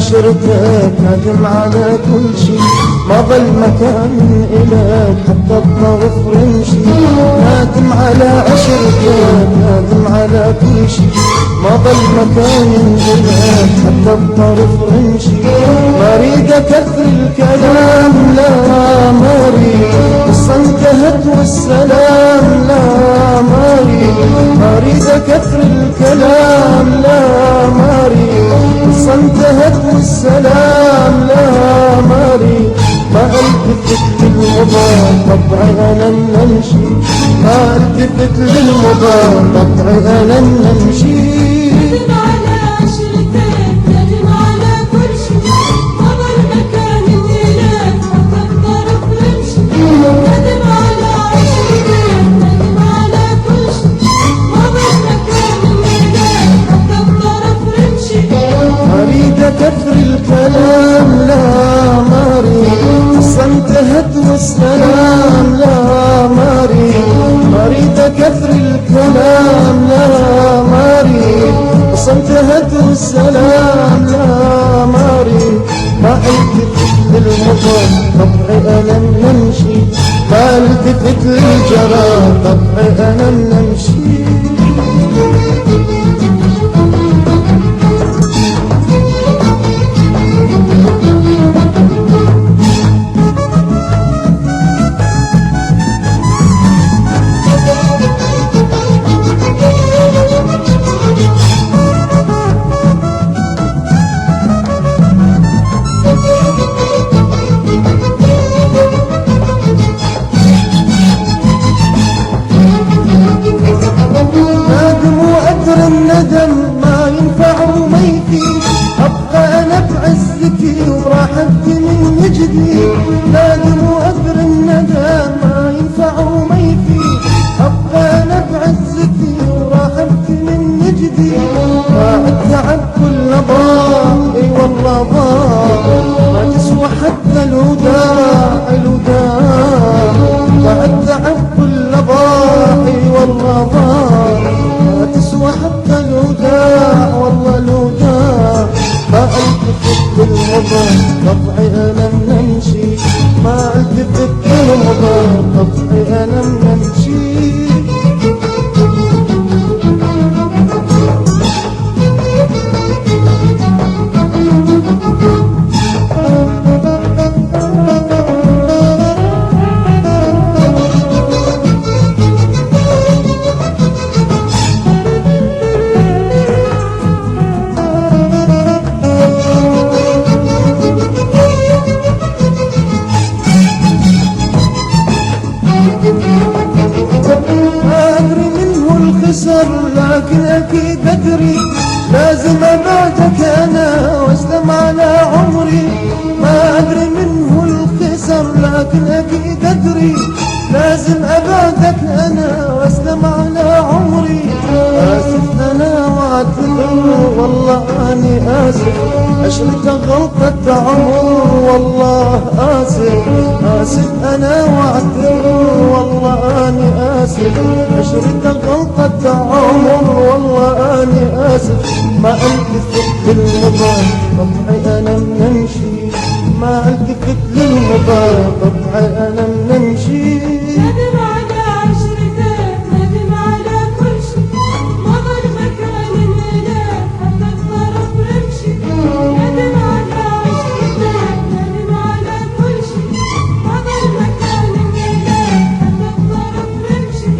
عشرتك نادم على كل شي، ما ظل مكان إلك حتى الطرف رمشي. نادم على عشرتك نادم على كل شي، ما ظل مكان إلك حتى الطرف رمشي. ما ريد كثر الكلام لا ما ريد، قصة انتهت والسلام لا ما ريد. ما ريد كثر الكلام لا ما ريد، قصة انتهت والسلام لا ما ريد. ما التفت للمضى طبعي انا نمشي، ما التفت للمضى طبعي انا نمشي. كثر الكلام لا ما ريد، قصة انتهت والسلام لا ما ريد. ما ريد كثر الكلام لا ما ريد، قصة انتهت والسلام لا ما ريد. ما التفت للمضى طبعي انا نمشي، ما التفت للجرى طبعي انا نمشي. الندم ما ينفع وما يفيد، أبقى أنا بعزتي وراحتي من جدي. نادم وأثر الندم ما ينفع وما يفيد، أبقى أنا بعزتي وراحتي من جدي. ضاع التعب كل ضاع اي والله ضاع، ما تسوى حتى الوداع الوداع. ضاع التعب كل ضاع اي والله ضاع، ما تسوى حتى الوداع والله الوداع. ما التفت للمضى طبعي انا نمشي، ما التفت للمضى طبعي انا نمشي. لكن اكيد ادري لازم ابعدك انا واسلم على عمري. ما ادري منه الخسر لكن اكيد ادري لازم ابعدك انا واسلم على عمري. اسف انا واعتذر والله اني اسف، عشرة غلطة عمر والله اسف. اسف انا واعتذر والله اني اسف، عشرة غلطة عمر والله اني اسف. ما التفت للمضى طبعي انا نمشي، ما التفت للمضى طبعي انا نمشي. ندم على عشرتك ندم على كل شي، ما ظل مكان إلك حتى الطرف رمشي. ندم على عشرتك ندم على كل شي، ما ظل مكان إلك حتى الطرف رمشي.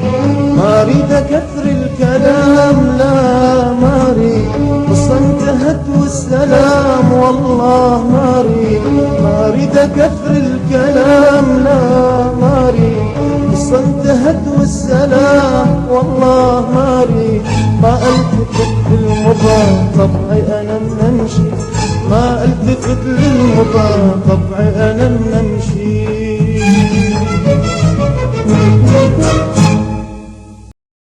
ما اريد كثر الكلام لا ما اريد، قصة انتهت والسلام والله ما اريد. ما اريد كثر الكلام لا ما اريد، قصة انتهت والسلام والله ما اريد. ما التفت للمضى طبعي انا نمشي، ما التفت للمضى طبعي انا نمشي.